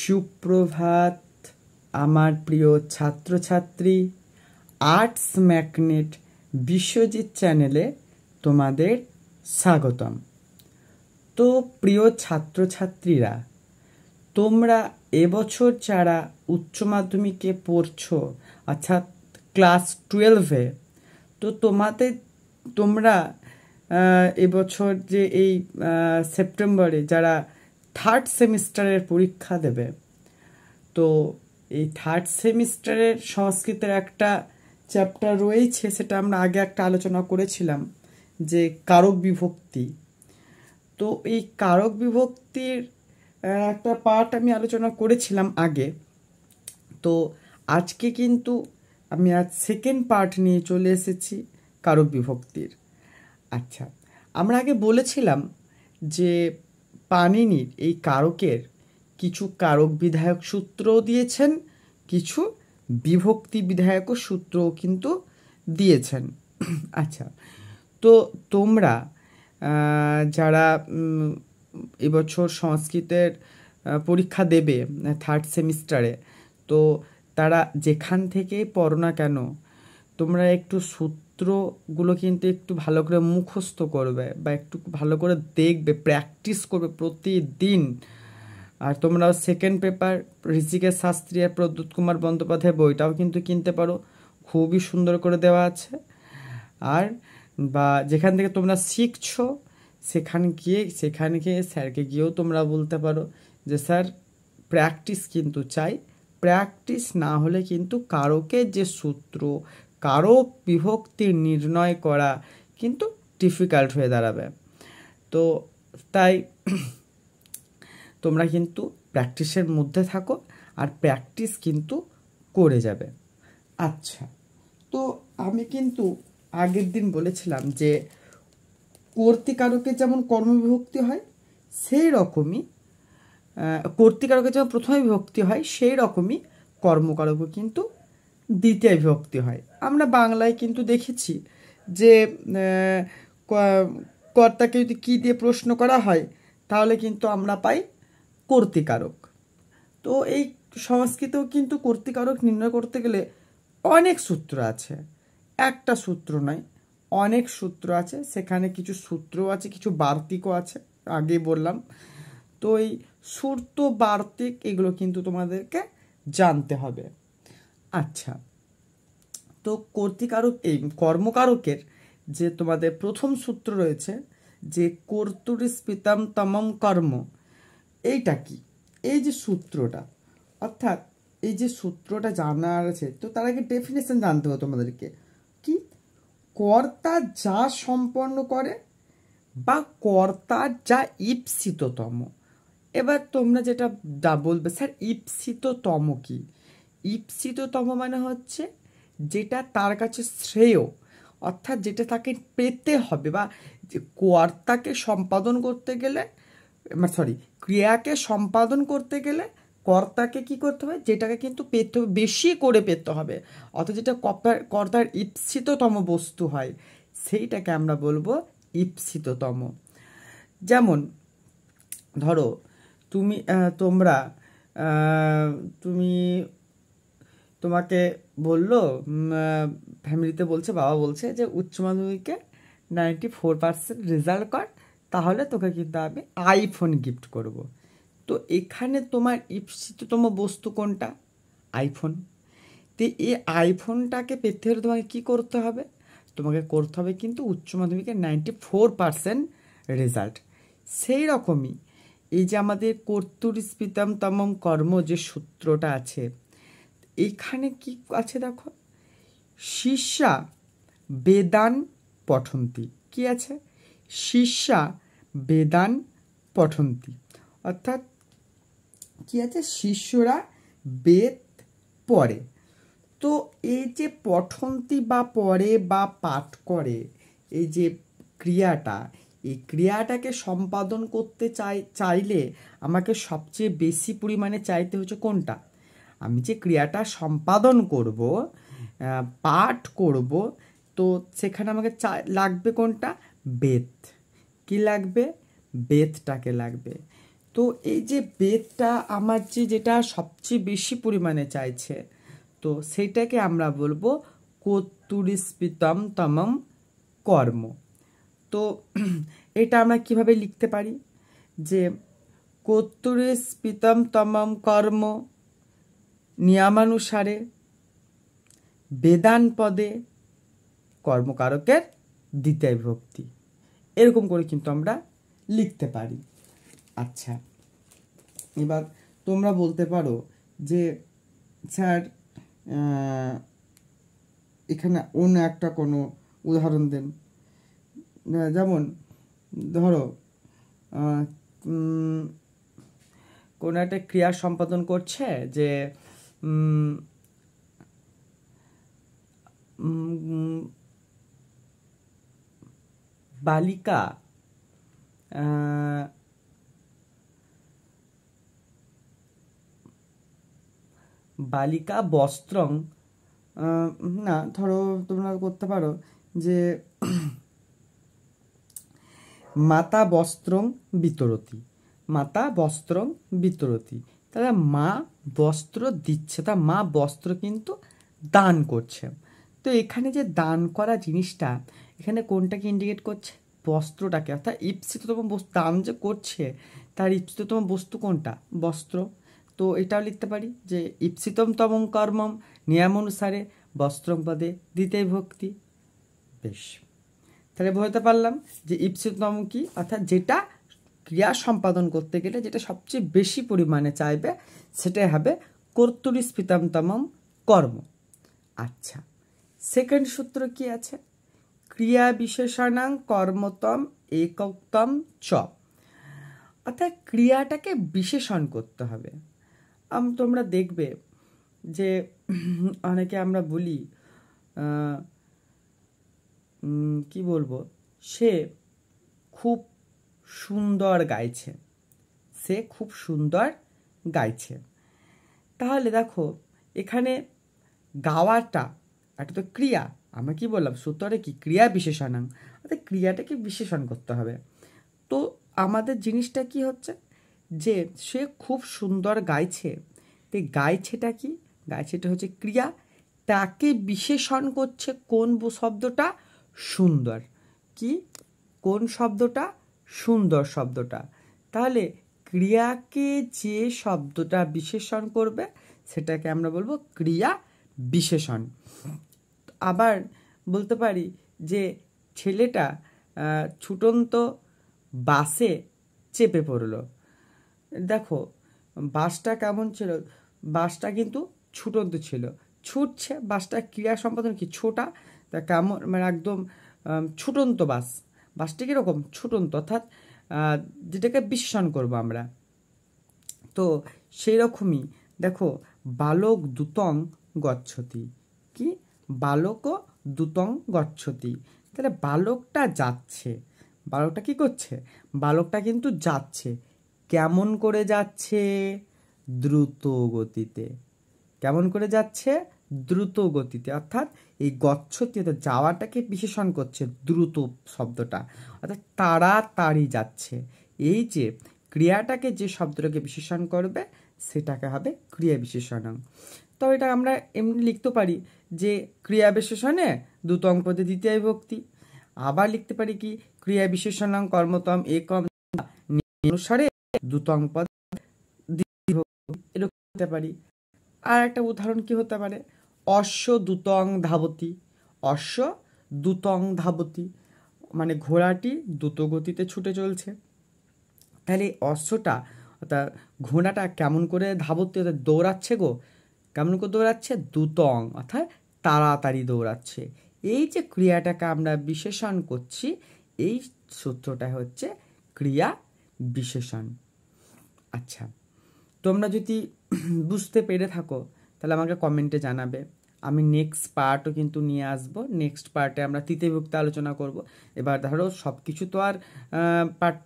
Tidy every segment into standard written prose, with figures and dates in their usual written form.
সুপ্রভাত আমার প্রিয় ছাত্রছাত্রী। আর্টস ম্যাগনেট বিশ্বজিৎ চ্যানেলে তোমাদের স্বাগতম। তো প্রিয় ছাত্রছাত্রীরা, তোমরা এবছর যারা উচ্চ মাধ্যমিকে পড়ছো, অর্থাৎ ক্লাস 12-এ, তো তোমরা এবছর যে এই সেপ্টেম্বরে যারা থার্ড সেমিস্টারের পরীক্ষা দেবে, তো এই থার্ড সেমিস্টারের সংস্কৃতের একটা চ্যাপ্টার রয়েছে, সেটা আমরা আগে একটা আলোচনা করেছিলাম, যে কারক বিভক্তি। তো এই কারক বিভক্তির একটা পার্ট আমি আলোচনা করেছিলাম আগে। তো আজকে কিন্তু আমি সেকেন্ড পার্ট নিয়ে চলে এসেছি কারক বিভক্তির। আচ্ছা, আমরা আগে বলেছিলাম যে পাণিনির এই কারকের কিছু কারক বিধায়ক সূত্রও দিয়েছেন, কিছু বিভক্তি বিধায়ক সূত্রও কিন্তু দিয়েছেন। আচ্ছা, তো তোমরা যারা এবছর সংস্কৃতের পরীক্ষা দেবে থার্ড সেমিস্টারে, তো তারা যেখান থেকেই পড়ো না কেন, তোমরা একটু সূত্রগুলো কিন্তু একটু ভালো করে মুখস্থ করবে বা একটু ভালো করে দেখবে, প্র্যাকটিস করবে প্রতিদিন। আর তোমরা সেকেন্ড পেপার ঋষিকেশ শাস্ত্রী আর প্রদ্যুৎ কুমার বন্দ্যোপাধ্যায় বইটাও কিন্তু কিনতে পারো, খুবই সুন্দর করে দেওয়া আছে। আর বা যেখান থেকে তোমরা শিখছো সেখানে গিয়ে স্যারকে গিয়েও তোমরা বলতে পারো যে স্যার প্র্যাকটিস কিন্তু চাই, প্র্যাকটিস না হলে কিন্তু কারকের যে সূত্র, কারক বিভক্তি নির্ণয় করা কিন্তু ডিফিকাল্ট হয়ে দাঁড়াবে। তো তাই তোমরা কিন্তু প্র্যাকটিসের মধ্যে থাকো আর প্র্যাকটিস কিন্তু করে যাবে। আচ্ছা, তো আমি কিন্তু আগের দিন বলেছিলাম যে কর্তৃকারকের যেমন কর্মবিভক্তি হয় সেই রকমই, কর্তৃকারকের যেমন প্রথমে বিভক্তি হয় সেই রকমই কর্মকারকও কিন্তু দ্বিতীয় বিভক্তি হয়। আমরা বাংলায় কিন্তু দেখেছি যে কর্তাকে যদি কী দিয়ে প্রশ্ন করা হয় তাহলে কিন্তু আমরা পাই কর্তৃকারক। তো এই সংস্কৃতেও কিন্তু কর্তৃকারক নির্ণয় করতে গেলে অনেক সূত্র আছে, একটা সূত্র নয়, অনেক সূত্র আছে। সেখানে কিছু সূত্রও আছে, কিছু বার্তিকও আছে, আগে বললাম। তো এই সূত্র বার্তিক এগুলো কিন্তু তোমাদেরকে জানতে হবে। আচ্ছা, তো কর্তৃকারক এই কর্মকারকের যে তোমাদের প্রথম সূত্র রয়েছে যে কর্তুরিস্পিতম তমম কর্ম, এইটা কি? এই যে সূত্রটা, অর্থাৎ এই যে সূত্রটা জানার আছে, তো তার আগে ডেফিনেশন জানতে হবে তোমাদেরকে। কি? কর্তা যা সম্পন্ন করে বা কর্তার যা ঈপ্সিততম। এবার তোমরা যেটা বলবে স্যার ঈপ্সিততম কি? ঈপ্সিততম মানে হচ্ছে যেটা তার কাছে শ্রেয়, অর্থাৎ যেটা তাকে পেতে হবে, বা যে কর্তাকে সম্পাদন করতে গেলে, ক্রিয়াকে সম্পাদন করতে গেলে কর্তাকে কি করতে হবে, যেটাকে কিন্তু পেতে হবে, বেশি করে পেতে হবে, অর্থাৎ যেটা কর্তার ঈপ্সিততম বস্তু হয় সেইটাকে আমরা বলবো ঈপ্সিততম। যেমন ধরো তোমাকে বললো, ফ্যামিলিতে বলছে, বাবা বলছে যে উচ্চ মাধ্যমিকে 94% রেজাল্ট কর, তাহলে তোকে কিন্তু আমি আইফোন গিফট করব। তো এখানে তোমার ঈপ্সিততম বস্তু কোনটা? আইফোন। তো এই আইফোনটাকে পেতে হলে তোমাকে কী করতে হবে? তোমাকে করতে হবে কিন্তু উচ্চ মাধ্যমিকে 94% রেজাল্ট। সেই রকমই এই যে আমাদের কর্তুরিস্পিতম তমম কর্ম যে সূত্রটা আছে, এখানে কি আছে দেখো, শিষ্যা বেদান পঠন্তি। কি আছে? শিষ্যা বেদান পঠন্তি, অর্থাৎ কি আছে? শিষ্যরা বেদ পড়ে। তো এই যে পঠন্তি বা পড়ে বা পাঠ করে, এই যে ক্রিয়াটা, এই ক্রিয়াটাকে সম্পাদন করতে চাইলে আমাকে সবচেয়ে বেশি পরিমাণে চাইতে হচ্ছে কোনটা? আমি যে ক্রিয়াটা সম্পাদন করব, পাঠ করব, তো সেখানে আমাকে লাগবে কোনটা? বেদ। কি লাগবে? বেদটাকে লাগবে। তো এই যে বেদটা আমার যেটা সবচেয়ে বেশি পরিমাণে চাইছে, তো সেইটাকে আমরা বলবো কর্তুরিস্পিতম তমম কর্ম। তো এটা আমরা কিভাবে লিখতে পারি যে কর্তুরিস্পিতম তমম কর্ম নিয়মানুসারে বেদান পদে কর্মকারকের দ্বিতীয় বিভক্তি, এরকম করে কিন্তু আমরা লিখতে পারি। আচ্ছা, এবার তোমরা বলতে পারো যে স্যার এখানে অন্য একটা কোনো উদাহরণ দেন। যেমন ধরো কোনো একটা ক্রিয়া সম্পাদন করছে যে বালিকা বালিকা বস্ত্রং, না ধরো তোমরা করতে পারো যে মাতা বস্ত্রং বিতরতি, মাতা বস্ত্রং বিতরতি, তাহলে মা বস্ত্র দিচ্ছে, তা মা বস্ত্র কিন্তু দান করছে। তো এখানে যে দান করা জিনিসটা, এখানে কোনটাকে ইন্ডিকেট করছে? বস্ত্রটাকে, অর্থাৎ ঈপ্সিততম বস্তু দান যে করছে তার ঈপ্সিততম বস্তু কোনটা? বস্ত্র। তো এটাও লিখতে পারি যে ঈপ্সিতম তমম কর্মম নিয়মানুসারে বস্ত্রং পদে দ্বিতীয় বিভক্তি। বেশ, তাহলে বলতে পারলাম যে ঈপ্সিততম কি, অর্থাৎ যেটা ক্রিয়া সম্পাদন করতে গেলে যেটা সবচেয়ে বেশি পরিমাণে চাইবে সেটাই হবে কর্তুরিস্পিতম তমম কর্ম। আচ্ছা, সেকেন্ড সূত্র কি আছে? ক্রিয়া বিশেষণাং কর্মতম একতম চ, অর্থাৎ ক্রিয়াটাকে বিশেষণ করতে হবে। তোমরা দেখবে যে অনেকে আমরা বলি কি বলবো, সে খুব সুন্দর গাইছে, সে খুব সুন্দর গাইছে। তাহলে দেখো এখানে গাওয়াটা একটা তো ক্রিয়া, আমরা কি বললাম সূত্রে কি ক্রিয়া বিশেষণাং, অর্থাৎ ক্রিয়াটাকে বিশেষণ করতে হবে। তো আমাদের জিনিসটা কি হচ্ছে যে সে খুব সুন্দর গাইছে, তো গাইছেটা কি? গাইছেটা হচ্ছে ক্রিয়া, তাকে বিশেষণ করছে কোন শব্দটা? সুন্দর। কি? কোন শব্দটা? সুন্দর শব্দটা। তাহলে ক্রিয়াকে যে শব্দটা বিশেষণ করবে সেটাকে আমরা বলবো ক্রিয়া বিশেষণ। আবার বলতে পারি যে ছেলেটা ছুটন্ত বাসে চেপে পড়লো। দেখো বাসটা কেমন ছিল? বাসটা কিন্তু ছুটন্ত ছিল, ছুটছে, বাসটা ক্রিয়া সম্পাদন কি? ছোটা। তা কেমন, মানে একদম ছুটন্ত বাস, বাসটি কীরকম? ছুটন্ত, অর্থাৎ যেটাকে বিশেষণ করবো আমরা। তো সেই রকমই দেখো বালক দ্রুতং গচ্ছতি, কি? বালক দ্রুতং গচ্ছতি, তাহলে বালকটা যাচ্ছে, বালকটা কি করছে? বালকটা কিন্তু যাচ্ছে। কেমন করে যাচ্ছে? দ্রুত গতিতে। কেমন করে যাচ্ছে? দ্রুত গতিতে, অর্থাৎ এই গচ্ছতি যাওয়াটাকে বিশেষণ করছে দ্রুত শব্দটা, অর্থাৎ তাড়াতাড়ি যাচ্ছে। এই যে ক্রিয়াটাকে যে শব্দটাকে বিশেষণ করবে সেটাকে হবে ক্রিয়া বিশেষণ। তো এটা আমরা এমনি লিখতে পারি যে ক্রিয়া বিশেষণে দ্রুতং পদে দ্বিতীয় বিভক্তি। আবার লিখতে পারি কি ক্রিয়া বিশেষণাং কর্মতম একম অনুসারে দ্রুতং পদ দ্বিতীয় বিভক্তি, এরকম লিখতে পারি। আর একটা উদাহরণ কি হতে পারে? অশ্ব দ্রুতং ধাবতি, অশ্ব দ্রুতং ধাবতি, মানে ঘোড়াটি দ্রুত গতিতে ছুটে চলছে। তাহলে অশ্বটা অর্থাৎ ঘোড়াটা কেমন করে ধাবতি, অর্থাৎ দৌড়াচ্ছে গো, কেমন করে দৌড়াচ্ছে? দ্রুতং, অর্থাৎ তাড়াতাড়ি দৌড়াচ্ছে। এই যে ক্রিয়াটাকে আমরা বিশেষণ করছি, এই সূত্রটা হচ্ছে ক্রিয়া বিশেষণ। আচ্ছা, তোমরা যদি বুঝতে পেরে থাকো তাহলে আমাকে কমেন্টে জানাবে। আমি নেক্সট পার্টও কিন্তু নিয়ে আসবো। নেক্সট পার্টে আমরা তৃতীয় বিভক্তি আলোচনা করব। এবার ধরো সব কিছু তো আর পার্ট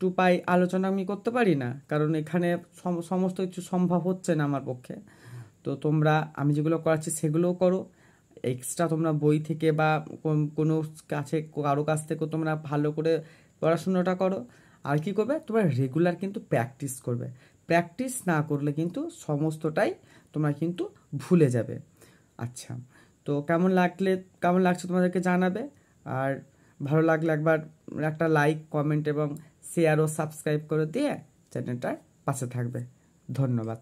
টু পাই আলোচনা আমি করতে পারি না, কারণ এখানে সমস্ত কিছু সম্ভব হচ্ছে না আমার পক্ষে। তো তোমরা আমি যেগুলো করাচ্ছি সেগুলোও করো, এক্সট্রা তোমরা বই থেকে বা কোনো কাছে কারো কাছ থেকেও তোমরা ভালো করে পড়াশোনাটা করো। আর কি করবে, তোমরা রেগুলার কিন্তু প্র্যাকটিস করবে। প্র্যাকটিস না করলে কিন্তু সমস্তটাই তোমরা কিন্তু ভুলে যাবে। আচ্ছা, তো কেমন লাগছে তোমাদেরকে জানাবে। আর ভালো লাগলে একবার একটা লাইক, কমেন্ট এবং শেয়ার ও সাবস্ক্রাইব করে দিয়ে চ্যানেলটার পাশে থাকবে। ধন্যবাদ।